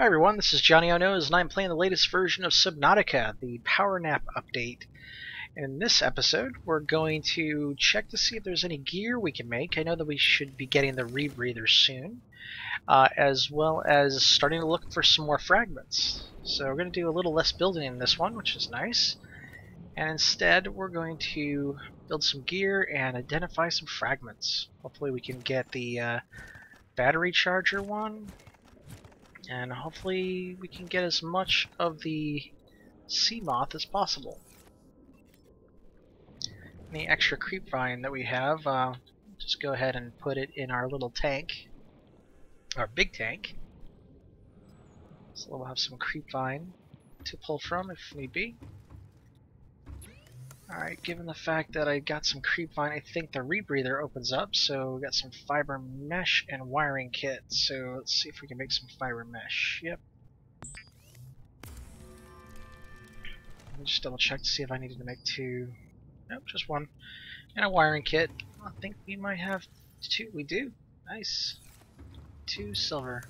Hi everyone, this is Johnnyonoes, and I'm playing the latest version of Subnautica, the Power Nap update. And in this episode, we're going to check to see if there's any gear we can make. I know that we should be getting the rebreather soon, as well as starting to look for some more fragments. So we're going to do a little less building in this one, which is nice. And instead, we're going to build some gear and identify some fragments. Hopefully we can get the battery charger one. And hopefully we can get as much of the sea moth as possible. Any extra creep vine that we have, just go ahead and put it in our little tank, our big tank. So we'll have some creep vine to pull from if need be. Alright, given the fact that I got some creep vine, I think the rebreather opens up, so we got some fiber mesh and wiring kit. So let's see if we can make some fiber mesh. Yep. Let me just double check to see if I needed to make two. Nope, just one. And a wiring kit. I think we might have two. We do. Nice. 2 silver.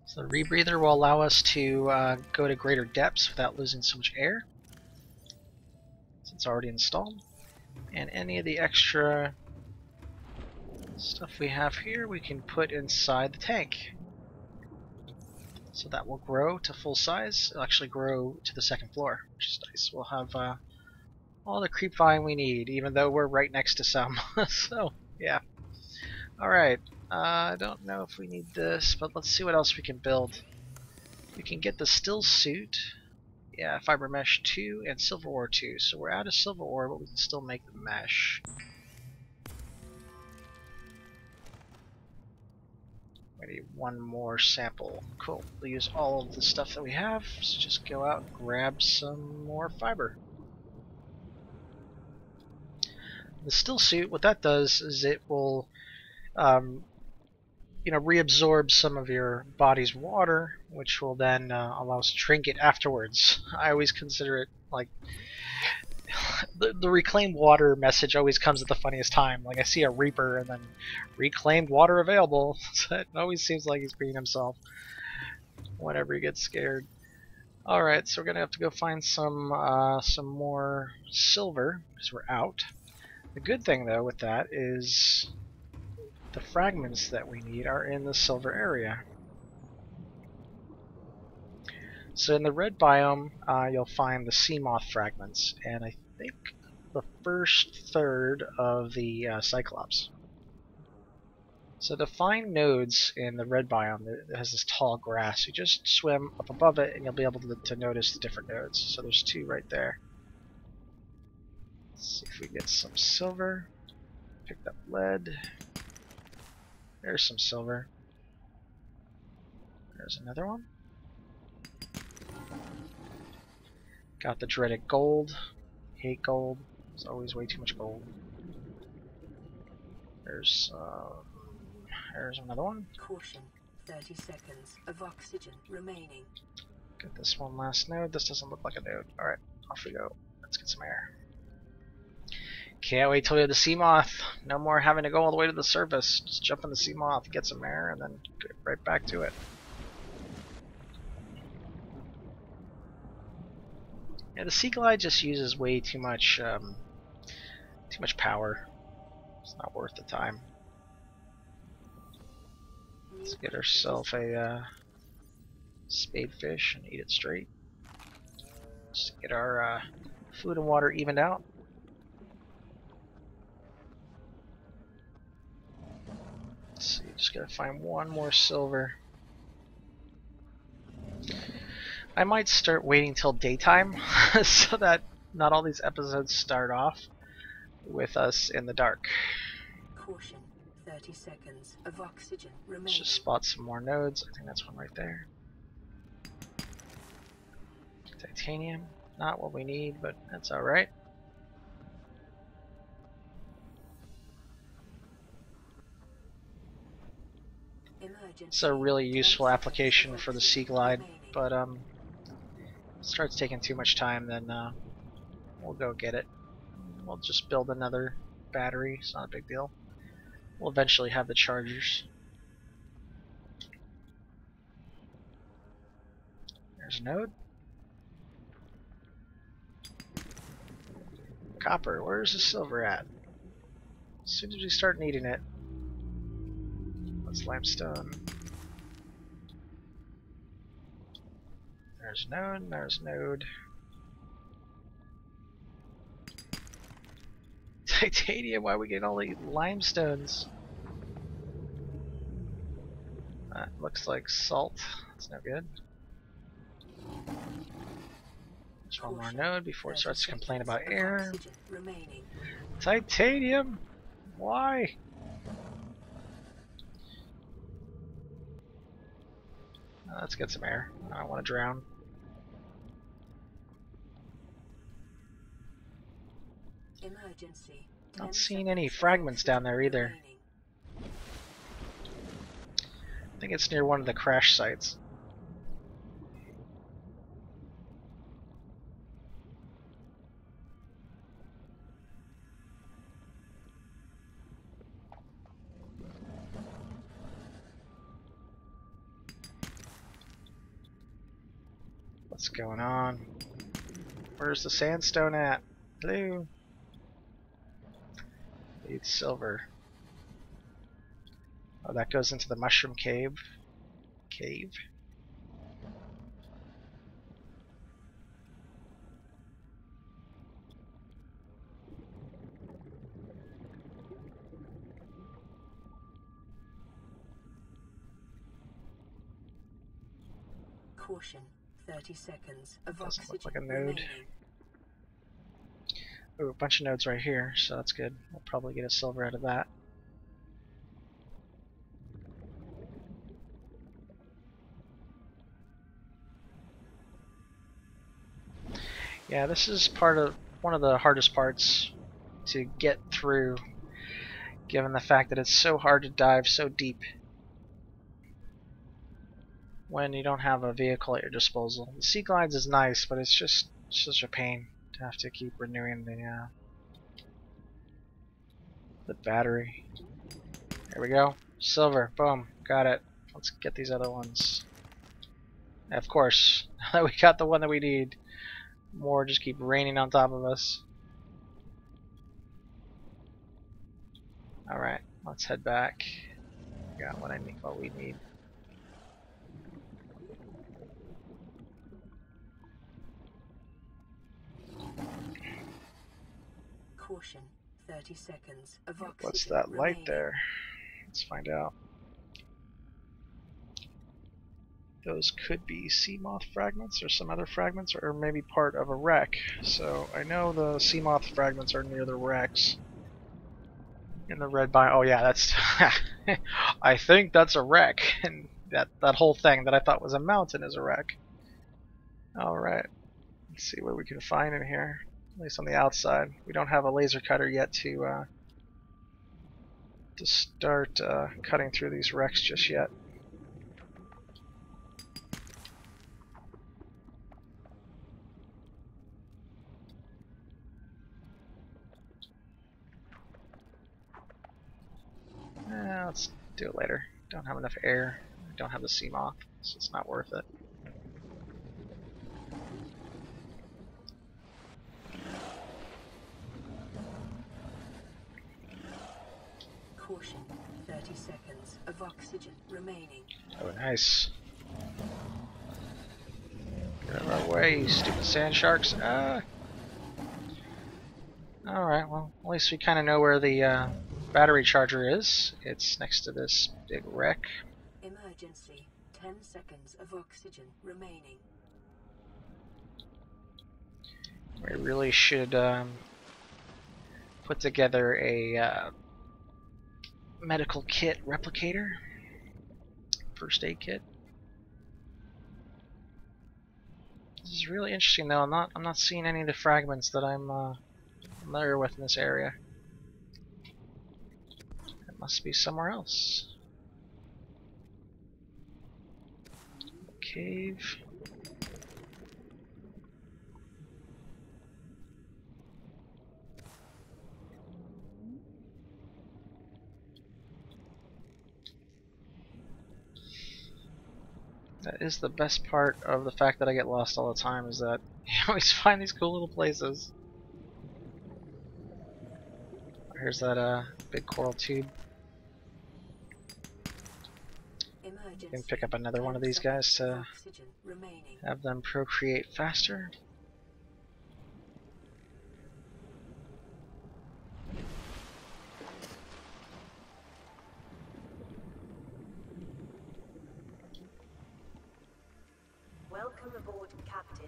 So the rebreather will allow us to go to greater depths without losing so much air, since it's already installed. And any of the extra stuff we have here we can put inside the tank. So that will grow to full size. It'll actually grow to the 2nd floor, which is nice. We'll have all the creep vine we need, even though we're right next to some. So, yeah. Alright. I don't know if we need this, but let's see what else we can build. We can get the Stillsuit. Yeah, fiber mesh 2 and silver ore 2. So we're out of silver ore, but we can still make the mesh. We need one more sample. Cool. We'll use all of the stuff that we have. So just go out and grab some more fiber. The Stillsuit, what that does is it will reabsorb some of your body's water, which will then allow us to drink it afterwards. I always consider it like the reclaimed water message always comes at the funniest time. Like I see a Reaper and then reclaimed water available. So it always seems like he's being himself whenever he gets scared. Alright, so we're gonna have to go find some more silver because we're out. The good thing though with that is the fragments that we need are in the silver area. So in the red biome, you'll find the sea moth fragments, and I think the first third of the Cyclops. So to find nodes in the red biome that has this tall grass, you just swim up above it and you'll be able to notice the different nodes. So there's 2 right there. Let's see if we get some silver. Picked up lead. There's some silver. There's another one. Got the dreaded gold. Hate gold. There's always way too much gold. There's another one. Caution. 30 seconds of oxygen remaining. Get this one last node. This doesn't look like a node. Alright, off we go. Let's get some air. Can't wait till we have the sea moth. No more having to go all the way to the surface. Just jump in the sea moth, get some air, and then get right back to it. Yeah, the Sea Glide just uses way too much power. It's not worth the time. Let's get ourselves a spadefish and eat it straight. Just get our food and water evened out. Let's see, just gotta find one more silver. I might start waiting till daytime so that not all these episodes start off with us in the dark. Caution. 30 seconds of oxygen remaining. Let's just spot some more nodes. I think that's one right there. Titanium. Not what we need, but that's alright. It's a really useful application for the Sea Glide, but starts taking too much time, then we'll go get it. We'll just build another battery. It's not a big deal. We'll eventually have the chargers. There's a node. Copper, where's the silver at? As soon as we start needing it. That's limestone. There's node, there's node. Titanium, why are we getting all these limestones? That looks like salt. That's no good. There's one more node before it starts to complain about air. Titanium! Why? Let's get some air. I don't want to drown. Emergency. Not seeing any fragments down there either. I think it's near one of the crash sites. What's going on? Where's the sandstone at? Hello? Need silver. Oh, that goes into the mushroom cave. Caution. 30 seconds of Doesn't look oxygen like a node. remaining. Ooh, a bunch of nodes right here, so that's good. We'll probably get a silver out of that. Yeah, this is one of the hardest parts to get through, given the fact that it's so hard to dive so deep when you don't have a vehicle at your disposal. The Sea Glides is nice, but it's just such a pain to have to keep renewing the battery. There we go. Silver. Boom. Got it. Let's get these other ones. And of course, now that we got the one that we need, more just keep raining on top of us. Alright, let's head back. Got what we need. Caution. 30 seconds of oxygen What's that light remaining. there? Let's find out. Those could be sea moth fragments or some other fragments, or maybe part of a wreck. So I know the sea moth fragments are near the wrecks. In the red biome. Oh yeah, that's I think that's a wreck. And that whole thing that I thought was a mountain is a wreck. Alright. Let's see what we can find in here. At least on the outside. We don't have a laser cutter yet to start cutting through these wrecks just yet. Let's do it later. Don't have enough air. Don't have the sea moth, so it's not worth it. Caution. 30 seconds of oxygen remaining. Oh, nice. Get out of our way, you stupid sand sharks. Ah! Alright, well, at least we kind of know where the battery charger is. It's next to this big wreck. Emergency. 10 seconds of oxygen remaining. We really should put together a medical kit replicator. First aid kit. This is really interesting though. I'm not seeing any of the fragments that I'm familiar with in this area. It must be somewhere else. Cave. That is the best part of the fact that I get lost all the time, is that you always find these cool little places. Here's that big coral tube. You can pick up another one of these guys to have them procreate faster. Welcome aboard, Captain.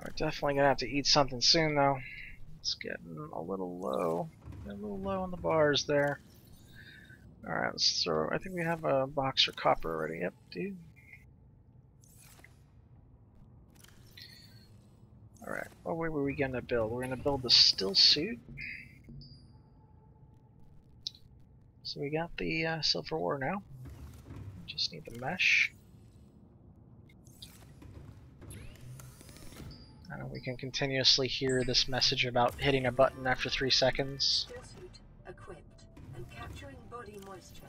We're definitely gonna have to eat something soon, though. It's getting a little low. A little low on the bars there. Alright, let's throw. I think we have a box for copper already. Yep, dude. Alright, what way were we gonna build? We're gonna build the Stillsuit. So we got the silver ore now. Just need the mesh. And we can continuously hear this message about hitting a button after 3 seconds. Stillsuit equipped and capturing body moisture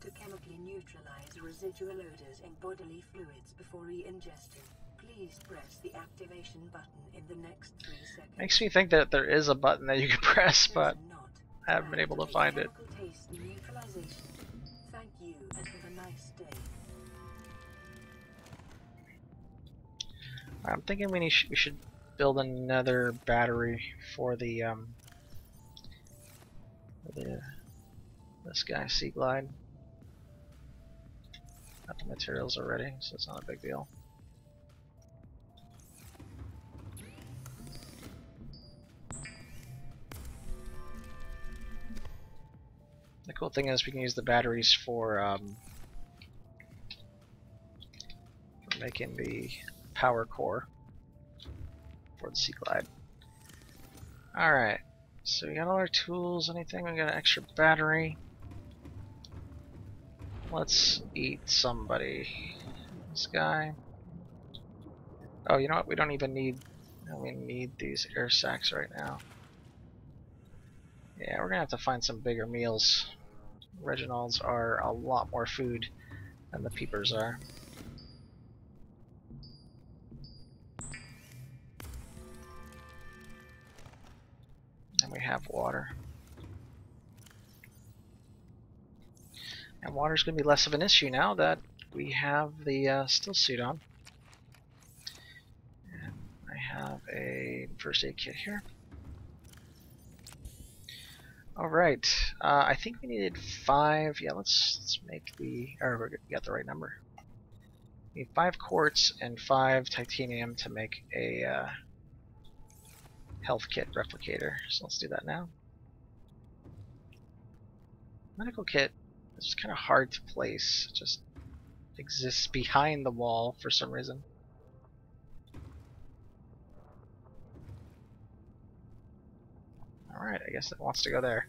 to chemically neutralize residual odors in bodily fluids before re-ingestion. Please press the activation button in the next 3 seconds. Makes me think that there is a button that you can press, but I haven't been able to find it. Thank you and have a nice day. I'm thinking we should build another battery for this guy, Sea Glide. Got the materials already, so it's not a big deal. The cool thing is we can use the batteries for making the power core for the Sea Glide. Alright, so we got all our tools, anything, we got an extra battery. Let's eat somebody. This guy. Oh, you know what, we don't even need, we need these air sacs right now. Yeah, we're gonna have to find some bigger meals. Reginalds are a lot more food than the peepers are. And we have water. And water's gonna be less of an issue now that we have the Stillsuit on. And I have a first aid kit here. Alright, I think we needed 5, yeah, let's make the, or we got the right number. We need 5 quartz and 5 titanium to make a health kit replicator, so let's do that now. Medical kit is kind of hard to place, it just exists behind the wall for some reason. Alright, I guess it wants to go there.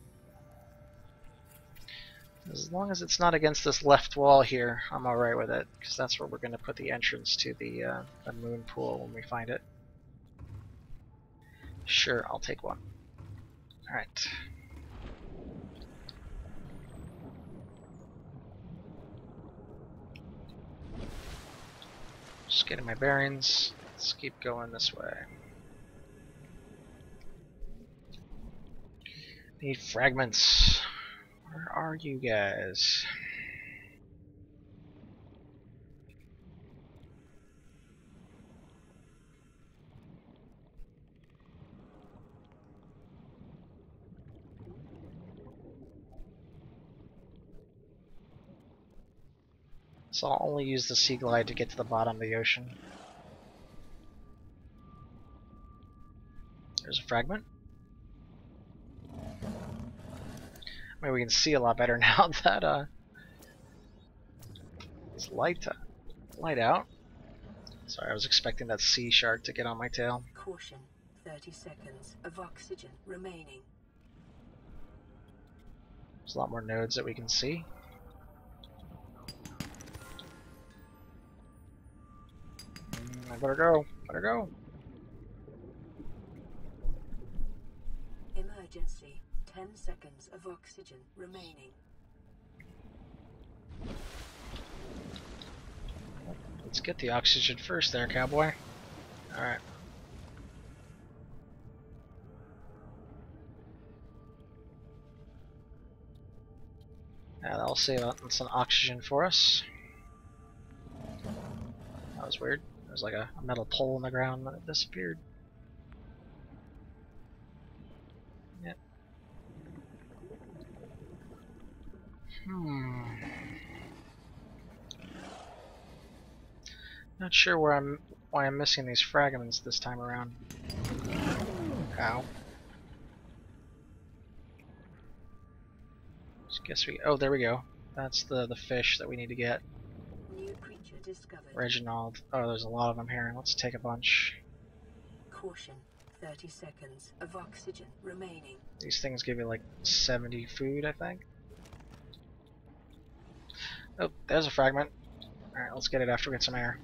As long as it's not against this left wall here, I'm alright with it, because that's where we're going to put the entrance to the moon pool when we find it. Sure, I'll take one. Alright. Just getting my bearings. Let's keep going this way. Need fragments. Where are you guys? So I'll only use the Sea Glide to get to the bottom of the ocean. There's a fragment. I mean, we can see a lot better now that it's light out. Sorry, I was expecting that sea shark to get on my tail. Caution, 30 seconds of oxygen remaining. There's a lot more nodes that we can see. I better go. Better go. Emergency. 10 seconds of oxygen remaining. Let's get the oxygen first there, cowboy. Alright. Yeah, that'll save some oxygen for us. That was weird. There's like a metal pole in the ground and it disappeared. Yep. Not sure why I'm missing these fragments this time around. Ow. Guess we. Oh, there we go. That's the fish that we need to get. New creature discovered. Reginald. Oh, there's a lot of them here. Let's take a bunch. Caution. 30 seconds of oxygen remaining. These things give you like 70 food, I think. Oh, there's a fragment. Alright, let's get it after we get some air.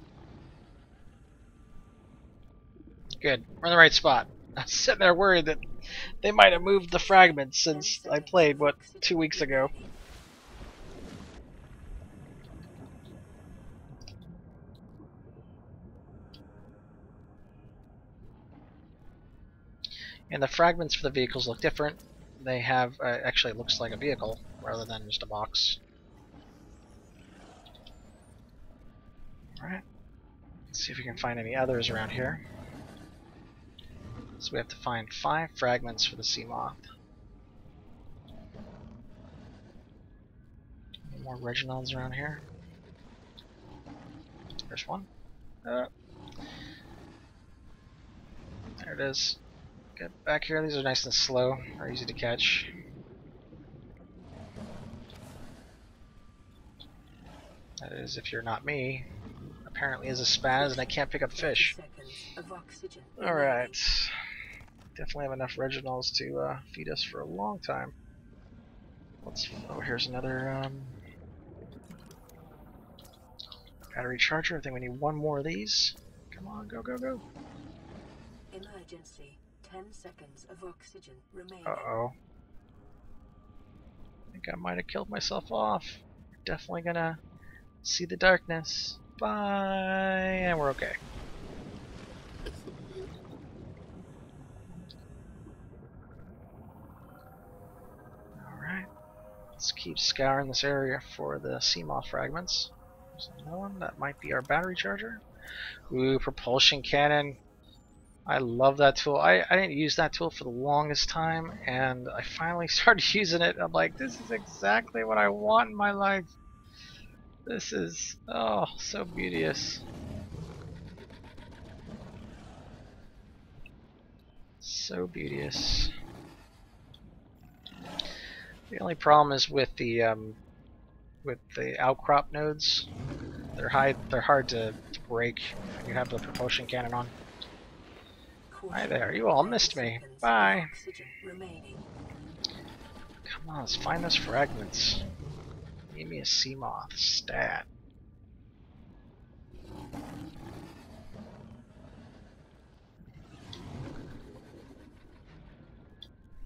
Good. We're in the right spot. I was sitting there worried that they might have moved the fragments since I played, what, 2 weeks ago. And the fragments for the vehicles look different. They have, actually it looks like a vehicle rather than just a box. Alright. Let's see if we can find any others around here. So we have to find 5 fragments for the sea moth. Any more Reginalds around here? There's one. There it is. Get back here. These are nice and slow. Are easy to catch. That is, if you're not me. Apparently is a spaz and I can't pick up fish. Alright. Definitely have enough Reginalds to feed us for a long time. Oh, here's another battery charger. I think we need one more of these. Come on, go, go, go. Emergency. 10 seconds of oxygen remaining. Uh-oh. I think I might have killed myself off. Definitely gonna see the darkness. Bye, and we're okay. Alright. Let's keep scouring this area for the sea moth fragments. There's another one. That might be our battery charger. Ooh, propulsion cannon. I love that tool. I didn't use that tool for the longest time, and I finally started using it. I'm like, this is exactly what I want in my life. This is, oh, so beauteous. So beauteous. The only problem is with the outcrop nodes. They're hard to break when you have the propulsion cannon on. Hi there, you all missed me. Bye. Come on, let's find those fragments. Give me a sea moth stat.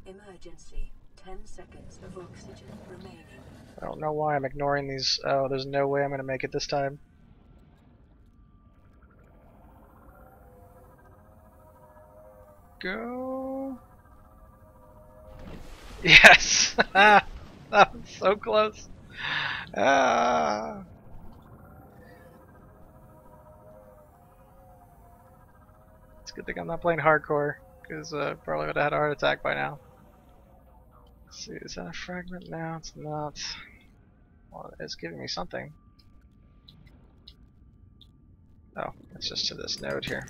Emergency. 10 seconds of oxygen remaining. I don't know why I'm ignoring these. Oh, there's no way I'm gonna make it this time. Go. Yes! That was so close. Ah. It's a good thing I'm not playing hardcore, because probably would have had a heart attack by now. Let's see, is that a fragment? No, it's not. Well, it's giving me something. Oh, it's just to this node here.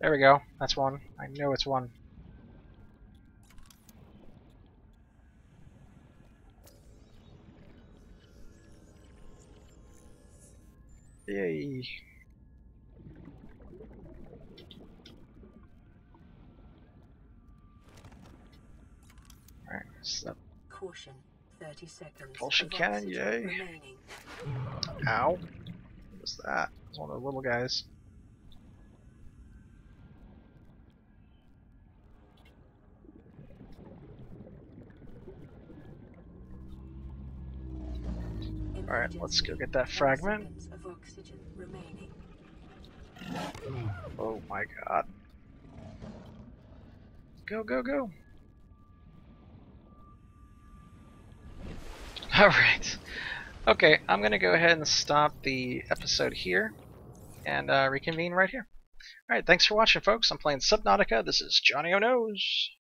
There we go. That's one. I know it's one. Yay. Alright, so caution. 30 seconds. Propulsion cannon, yay. Remaining. Ow. What was that? It's one of the little guys. Alright, let's go get that fragment. Of oxygen remaining. Oh my god. Go, go, go. Alright. Okay, I'm going to go ahead and stop the episode here and reconvene right here. Alright, thanks for watching, folks. I'm playing Subnautica. This is Johnnyonoes.